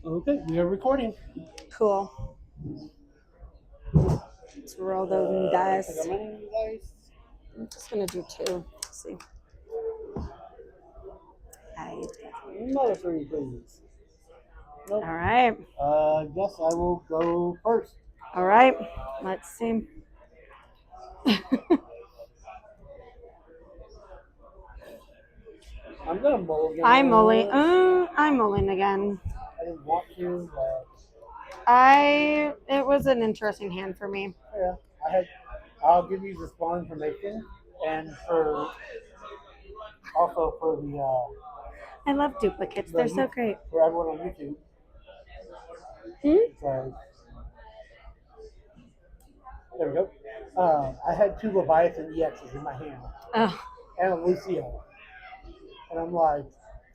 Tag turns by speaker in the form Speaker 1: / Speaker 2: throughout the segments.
Speaker 1: Okay, we are recording.
Speaker 2: Cool. Let's roll those dice.
Speaker 1: How many dice?
Speaker 2: I'm just gonna do two. Let's see.
Speaker 1: Another three, please. Nope.
Speaker 2: All right.
Speaker 1: Guess I will go first.
Speaker 2: All right. Let's see.
Speaker 1: I'm gonna mull again.
Speaker 2: I'm mulling again.
Speaker 1: I didn't want to, but
Speaker 2: It was an interesting hand for me.
Speaker 1: yeah, I'll give you the spawn information, and also for the
Speaker 2: I love duplicates. They're so great.
Speaker 1: for everyone on YouTube. So there we go. I had two Leviathan EXs in my hand
Speaker 2: Oh,
Speaker 1: and a Lucio, and I'm like,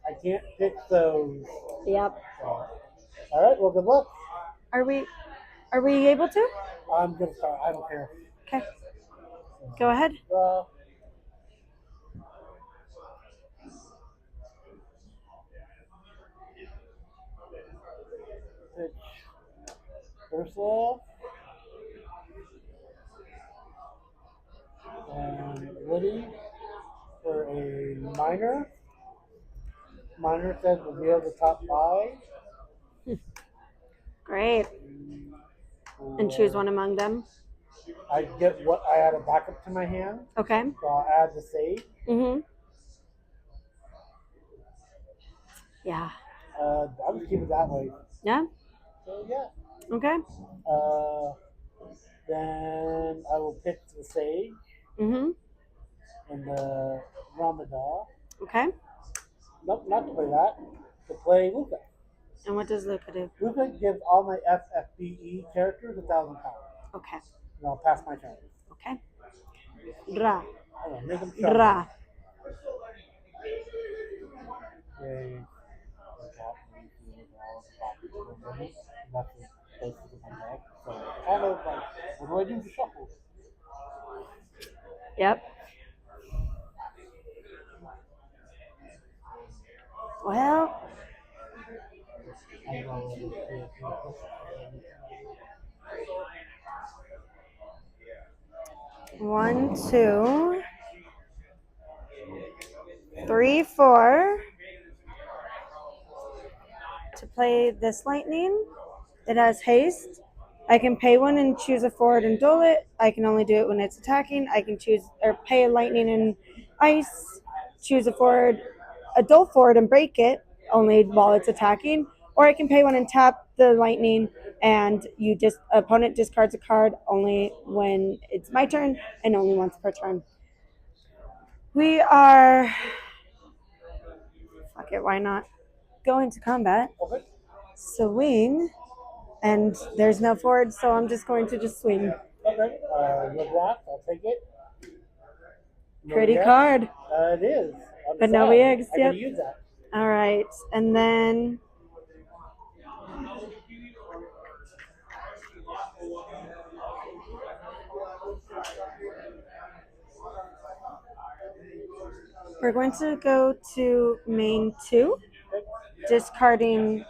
Speaker 1: I can't pick those.
Speaker 2: yep.
Speaker 1: So, all right, well, good luck.
Speaker 2: Are we able to?
Speaker 1: I'm gonna start. I don't care.
Speaker 2: Okay. Go ahead.
Speaker 1: Pitch Ursula and Liddy for a minor. Minor says reveal the top five.
Speaker 2: Great. And choose one among them.
Speaker 1: I get what I add a backup to my hand.
Speaker 2: Okay.
Speaker 1: So I'll add the sage.
Speaker 2: Yeah.
Speaker 1: I'll just keep it that way.
Speaker 2: Yeah.
Speaker 1: So yeah.
Speaker 2: Okay.
Speaker 1: Then I will pick the sage. And the Ramadan.
Speaker 2: Okay.
Speaker 1: Nope, not to play that. To play Luca.
Speaker 2: And what does Luca do?
Speaker 1: Luca gives all my FFBE characters 1,000 power.
Speaker 2: Okay.
Speaker 1: And I'll pass my turn.
Speaker 2: Okay. Ra.
Speaker 1: Make them
Speaker 2: Ra.
Speaker 1: Okay. That's basically my deck. So kind of like, what do I do to shuffle?
Speaker 2: Yep. Well. One, 2, 3, 4. To play this lightning, it has haste. I can pay one and choose a forward and duel it. I can only do it when it's attacking. I can choose or pay a lightning and ice, choose a duel forward and break it only while it's attacking. Or I can pay one and tap the lightning, and opponent discards a card only when it's my turn and only once per turn. We are, fuck it, why not? Go into combat.
Speaker 1: Okay.
Speaker 2: Swing, and there's no forward, so I'm just going to just swing.
Speaker 1: Okay. Good luck. I'll take it.
Speaker 2: Pretty card.
Speaker 1: It is.
Speaker 2: But no VX.
Speaker 1: I
Speaker 2: Yep.
Speaker 1: can use that.
Speaker 2: All right, and then we're going to go to main 2, discarding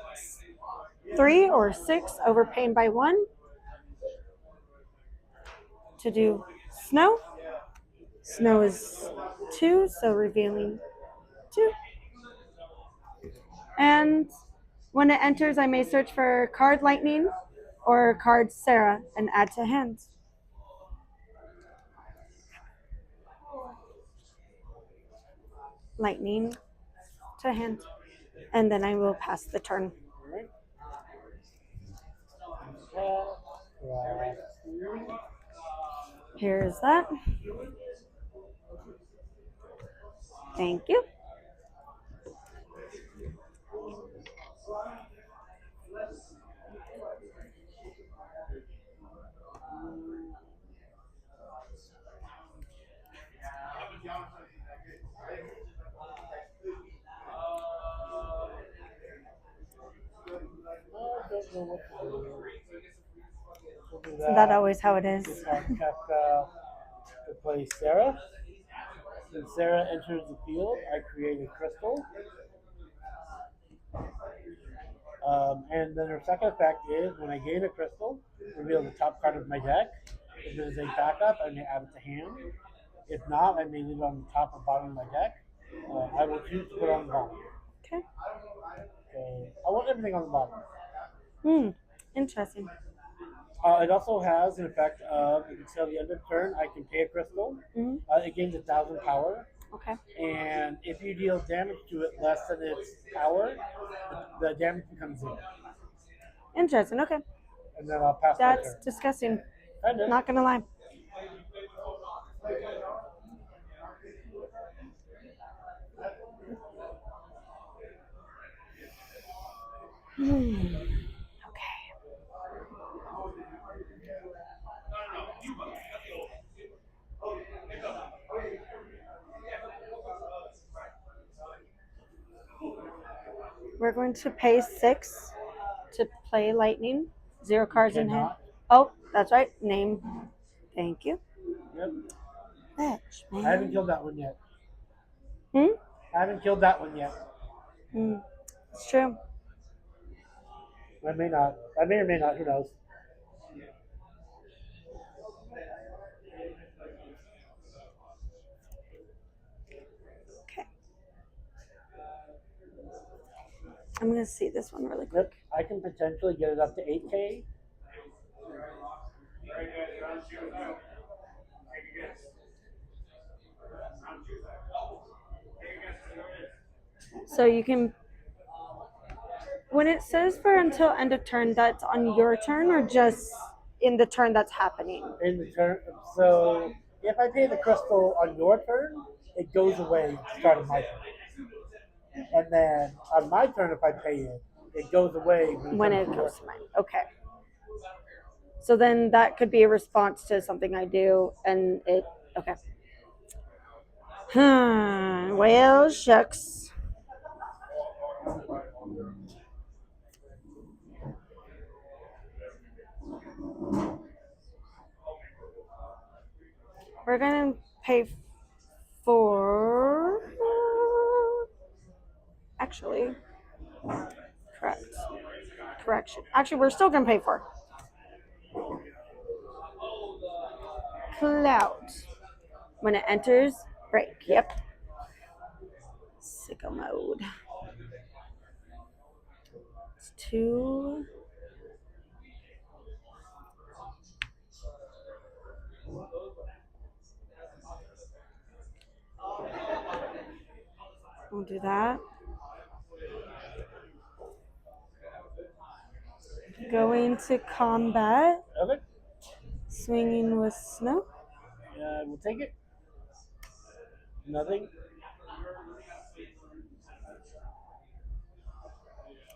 Speaker 2: 3 or 6, overpaying by 1 to do snow. Snow is 2, so revealing 2. And when it enters, I may search for card Lightning or card Sarah and add to hand. Lightning to hand. And then I will pass the turn. Here's that. Thank you. Isn't that always how it is?
Speaker 1: To play Sarah. When Sarah enters the field, I create a crystal. And then her second effect is when I gain a crystal, reveal the top card of my deck. If it is a backup, I may add it to hand. If not, I may leave it on the top or bottom of my deck. I will choose to put it on the bottom.
Speaker 2: Okay.
Speaker 1: Okay. I want everything on the bottom.
Speaker 2: Interesting.
Speaker 1: It also has an effect of until the end of turn, I can pay a crystal. It gains 1,000 power.
Speaker 2: Okay.
Speaker 1: And if you deal damage to it less than its power, the damage becomes 0.
Speaker 2: Interesting. Okay.
Speaker 1: And then I'll pass my turn.
Speaker 2: That's disgusting.
Speaker 1: Kind of.
Speaker 2: Not gonna lie. Okay. We're going to pay 6 to play lightning. 0 cards in hand. Oh, that's right. Name. Thank you.
Speaker 1: Yep.
Speaker 2: Fetch, man.
Speaker 1: I haven't killed that one yet.
Speaker 2: I
Speaker 1: haven't killed that one yet.
Speaker 2: It's true.
Speaker 1: I may not. I may or may not. Who knows?
Speaker 2: Okay. I'm gonna see this one really quick.
Speaker 1: Yep. I can potentially get it up to 8K.
Speaker 2: So you can, when it says for until end of turn, that's on your turn or just in the turn that's happening?
Speaker 1: In the turn. So if I pay the crystal on your turn, it goes away at the start of my turn. And then on my turn, if I pay it, it goes away
Speaker 2: when it goes to mine. Okay. So then that could be a response to something I do, and it. Okay. Well, shucks. We're gonna pay for. Actually, correct. Correction. Actually, we're still gonna pay for cloud. When it enters, break. Yep. Sicko mode. It's 2. We'll do that. Going to combat.
Speaker 1: Okay.
Speaker 2: Swinging with snow.
Speaker 1: We'll take it. Nothing.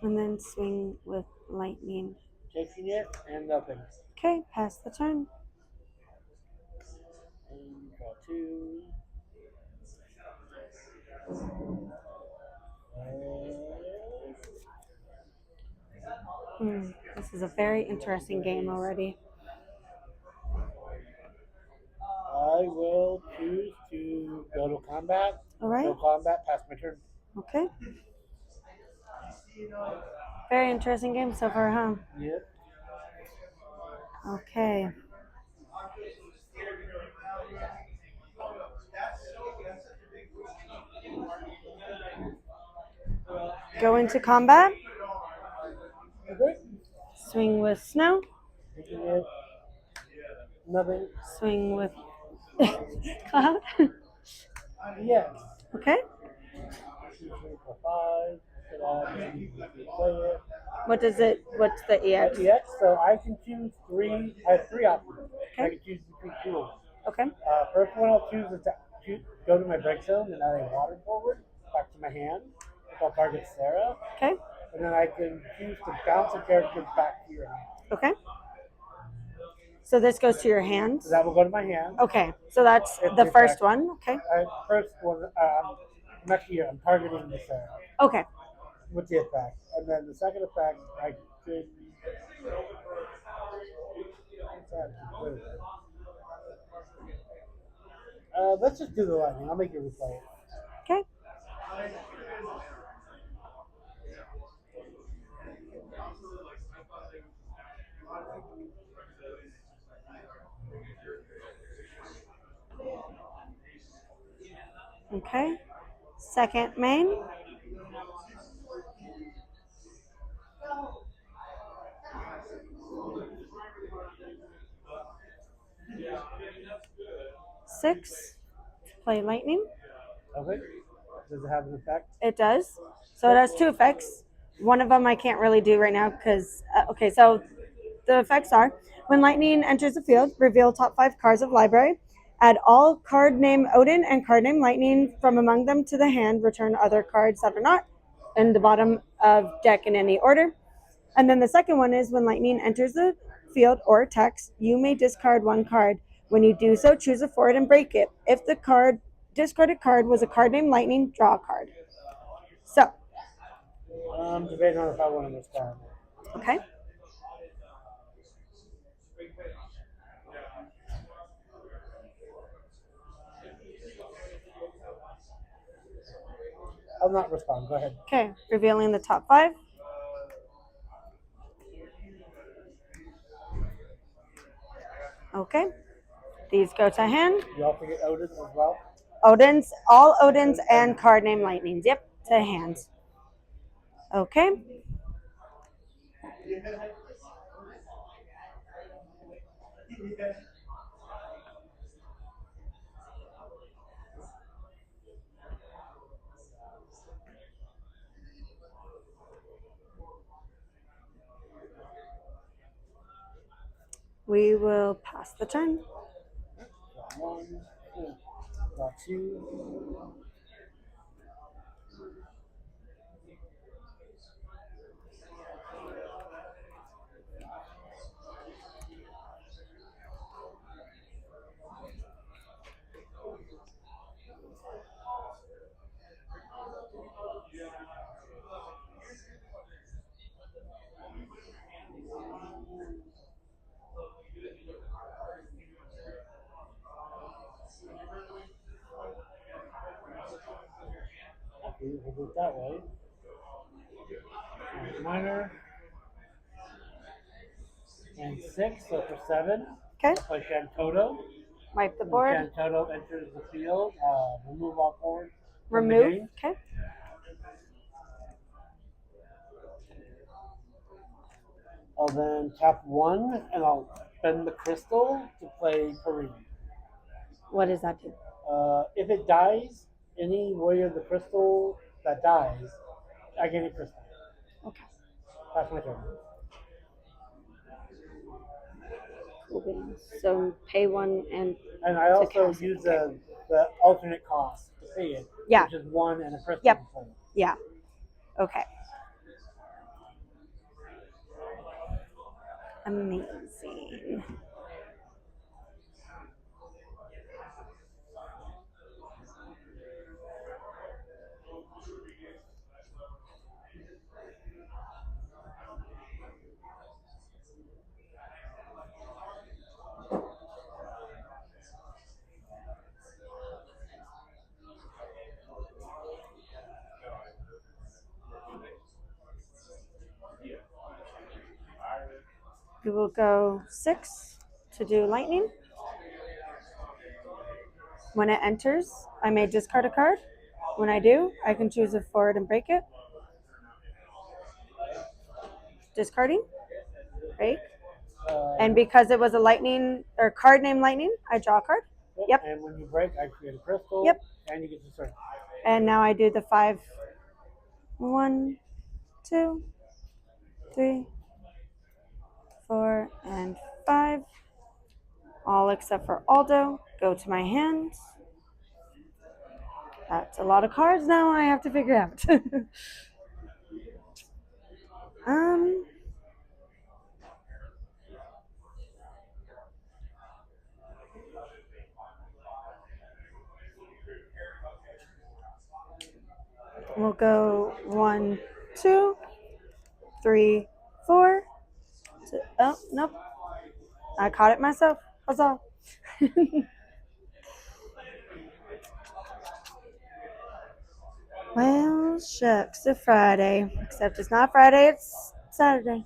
Speaker 2: And then swing with lightning.
Speaker 1: Taking it and nothing.
Speaker 2: Okay, pass the turn.
Speaker 1: And draw 2.
Speaker 2: This is a very interesting game already.
Speaker 1: I will choose to go to combat.
Speaker 2: All right.
Speaker 1: Go combat, pass my turn.
Speaker 2: Okay. Very interesting game so far, huh?
Speaker 1: Yep.
Speaker 2: Okay. Go into combat.
Speaker 1: Okay.
Speaker 2: Swing with snow.
Speaker 1: Taking it. Nothing.
Speaker 2: Swing with cloud.
Speaker 1: Yes.
Speaker 2: Okay.
Speaker 1: 2, 3, 4, 5. Play it.
Speaker 2: What does it? What's the EX?
Speaker 1: EX, so I can choose 3. I have 3 options.
Speaker 2: Okay.
Speaker 1: I can choose between 2 of them.
Speaker 2: Okay.
Speaker 1: First one I'll choose is to go to my break zone and add a water forward back to my hand. I'll target Sarah.
Speaker 2: Okay.
Speaker 1: And then I can choose to bounce a character back to your hand.
Speaker 2: Okay. So this goes to your hand?
Speaker 1: So that will go to my hand.
Speaker 2: Okay. So that's the first one. Okay.
Speaker 1: First one, next year, I'm targeting the Sarah.
Speaker 2: Okay.
Speaker 1: With the effect. And then the second effect, I could. Let's just do the lightning. I'll make you replay it.
Speaker 2: Okay. Okay. Second main. Six. Play lightning.
Speaker 1: Okay. Does it have an effect?
Speaker 2: It does. So it has two effects. One of them I can't really do right now because, okay, so the effects are when lightning enters the field, reveal top five cards of library, add all card name Odin and card name lightning from among them to the hand, return other cards that are not in the bottom of deck in any order. And then the second one is when lightning enters the field or attacks, you may discard one card. When you do so, choose a forward and break it. If the discarded card was a card named lightning, draw a card. So,
Speaker 1: I'm debating on if I want to respond.
Speaker 2: okay.
Speaker 1: I'll not respond. Go ahead.
Speaker 2: Okay, revealing the top five. Okay, these go to hand.
Speaker 1: You also get Odin as well.
Speaker 2: Odin's, all Odin's and card name lightnings. Yep, to hand. Okay, we will pass the turn.
Speaker 1: Got one. Got two. We'll do it that way. Minor and six, so for seven.
Speaker 2: Okay,
Speaker 1: Play Shantoto.
Speaker 2: wipe the
Speaker 1: When
Speaker 2: board.
Speaker 1: Shantoto enters the field, remove all cards from the
Speaker 2: Remove.
Speaker 1: game.
Speaker 2: Okay,
Speaker 1: I'll then tap one, and I'll spend the crystal to play Parade.
Speaker 2: what does that do?
Speaker 1: If it dies, any warrior of the crystal that dies, I gain a crystal.
Speaker 2: Okay,
Speaker 1: That's my turn.
Speaker 2: cool beans. So pay one and
Speaker 1: And I also
Speaker 2: cast it,
Speaker 1: use
Speaker 2: okay.
Speaker 1: the alternate cost to pay it,
Speaker 2: Yeah.
Speaker 1: which is one and a crystal.
Speaker 2: Yep.
Speaker 1: to play.
Speaker 2: Yeah. Okay. Amazing. We will go six to do lightning. When it enters, I may discard a card. When I do, I can choose a forward and break it. Discarding, break. And because it was a lightning or card named lightning, I draw a card. Yep.
Speaker 1: And when you break, I create a crystal.
Speaker 2: Yep.
Speaker 1: And you get to search.
Speaker 2: And now I do the five. 1, 2, 3, 4, and 5. All except for Aldo go to my hands. That's a lot of cards now I have to figure out. um, we'll go 1, 2, 3, 4. Oh, nope. I caught it myself. Huzzah. Well, shucks, it's Friday. Except it's not Friday, it's Saturday.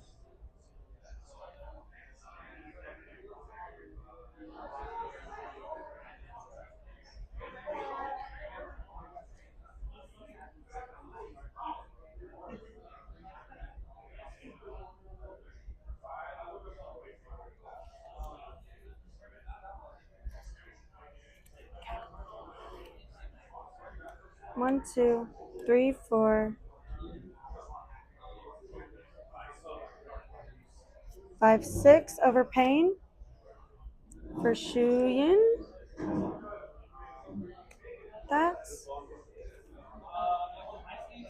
Speaker 2: One, two, three, four, 5, 6 overpaying for Shuyin. That's.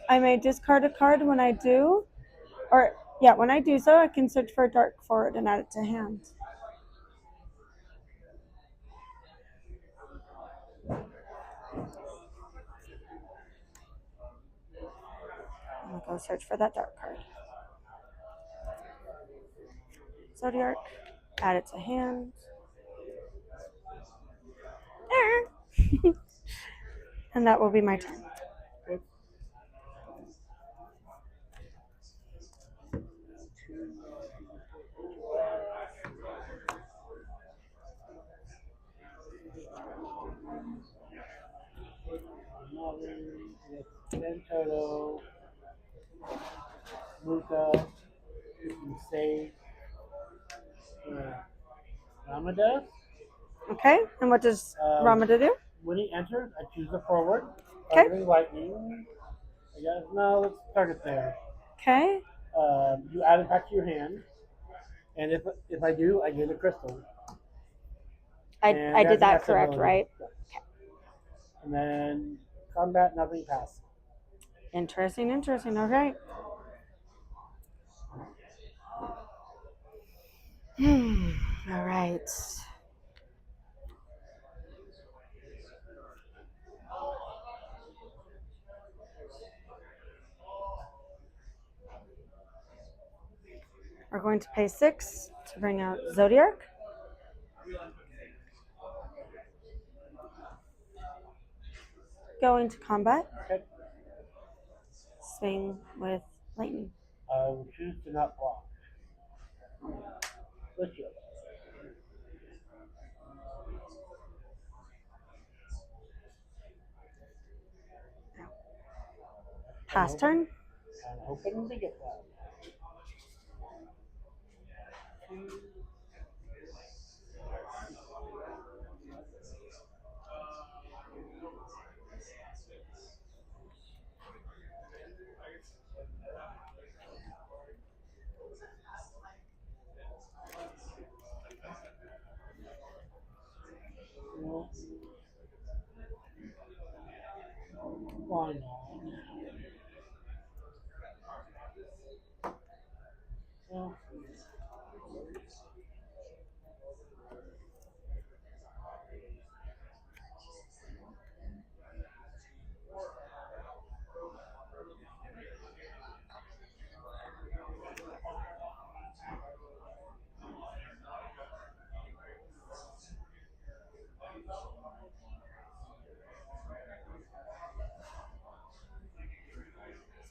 Speaker 2: I may discard a card when I do, or yeah, when I do so, I can search for a dark forward and add it to hand. I'm gonna go search for that dark card. Zodiac, add it to hand. And that will be my turn.
Speaker 1: Okay. With 10 total. Luca, you can say Ramada.
Speaker 2: Okay, and what does Ramada do?
Speaker 1: When he enters, I choose the forward.
Speaker 2: Okay.
Speaker 1: Targeting lightning. I guess no, let's start it there.
Speaker 2: Okay,
Speaker 1: You add it back to your hand, and if I do, I get a crystal.
Speaker 2: I did that correct, right?
Speaker 1: And then combat, nothing pass.
Speaker 2: Interesting. Okay. All right. We're going to pay 6 to bring out Zodiac. Going to combat.
Speaker 1: Okay.
Speaker 2: Swing with lightning.
Speaker 1: I will choose to not block. Let's go.
Speaker 2: Pass turn.
Speaker 1: I'm hoping to get that. No. Why not? Well,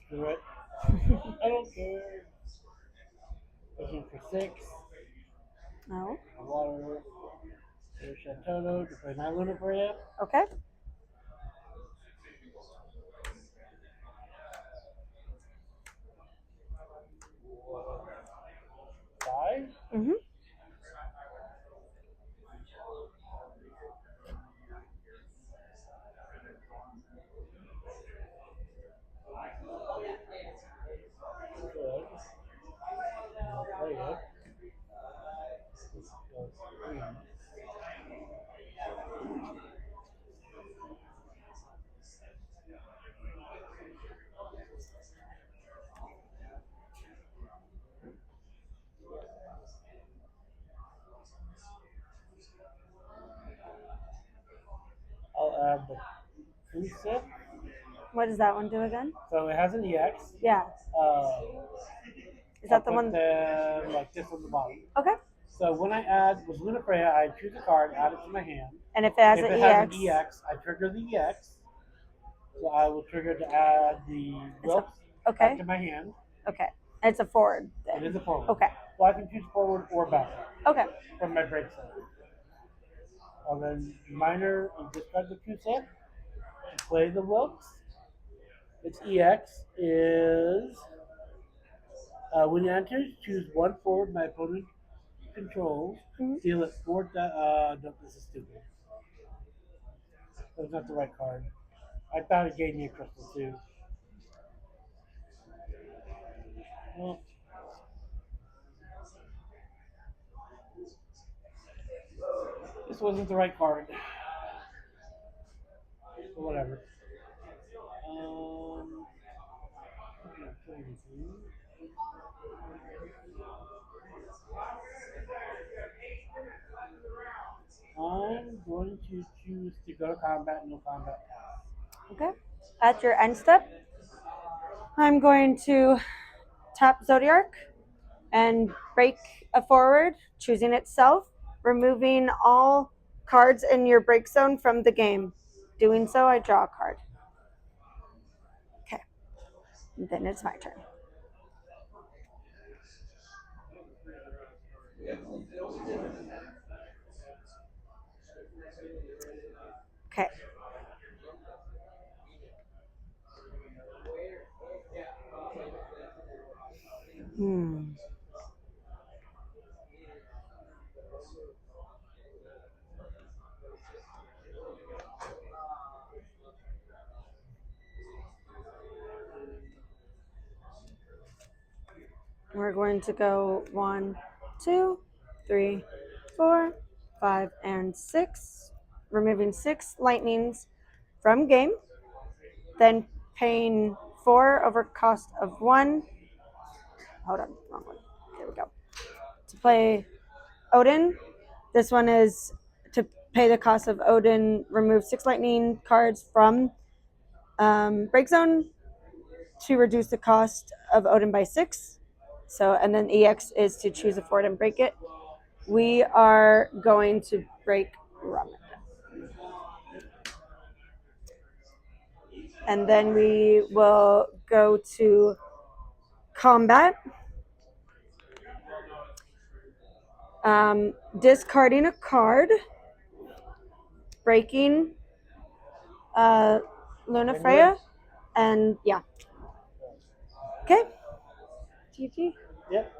Speaker 1: screw it. I don't care. Looking for 6.
Speaker 2: No.
Speaker 1: Water. There's Shantono to play my Luna for you.
Speaker 2: Okay.
Speaker 1: 5.
Speaker 2: Mhm.
Speaker 1: Good. I'll play it. This goes 3. I'll add the Kusip.
Speaker 2: What does that one do again?
Speaker 1: So it has an EX.
Speaker 2: Yeah. Is that the one?
Speaker 1: Them like this on the bottom.
Speaker 2: Okay.
Speaker 1: So when I add with Luna Freya, I choose a card, add it to my hand.
Speaker 2: And if it has
Speaker 1: If
Speaker 2: an
Speaker 1: it
Speaker 2: EX,
Speaker 1: has an EX, I trigger the EX. So I will trigger to add the Wilps
Speaker 2: okay.
Speaker 1: back to my hand.
Speaker 2: Okay. It's a forward.
Speaker 1: It is a forward.
Speaker 2: Okay.
Speaker 1: So I can choose forward or back
Speaker 2: Okay.
Speaker 1: from my break set. And then minor and discard the two set. Play the Wilps. Its EX is When you enter, choose one forward my opponent controls.
Speaker 2: Mhm.
Speaker 1: Deal it four. No, this is stupid. That's not the right card. I thought it gave me a crystal too. Well, this wasn't the right card. But whatever. Um, I'm going to choose to go to combat, no combat pass.
Speaker 2: Okay. At your end step, I'm going to tap Zodiark and break a forward, choosing itself, removing all cards in your break zone from the game. Doing so, I draw a card. Okay. Then it's my turn. Okay. Hmm. We're going to go 1, 2, 3, 4, 5, and 6. Removing 6 lightnings from game. Then paying 4 over cost of 1. Hold on, wrong one. Here we go. To play Odin. This one is to pay the cost of Odin, remove 6 lightning cards from break zone to reduce the cost of Odin by 6. So, and then EX is to choose a forward and break it. We are going to break Ramen. And then we will go to combat. Discarding a card, breaking Luna Freya, and yeah. Okay. GG.
Speaker 1: Yep.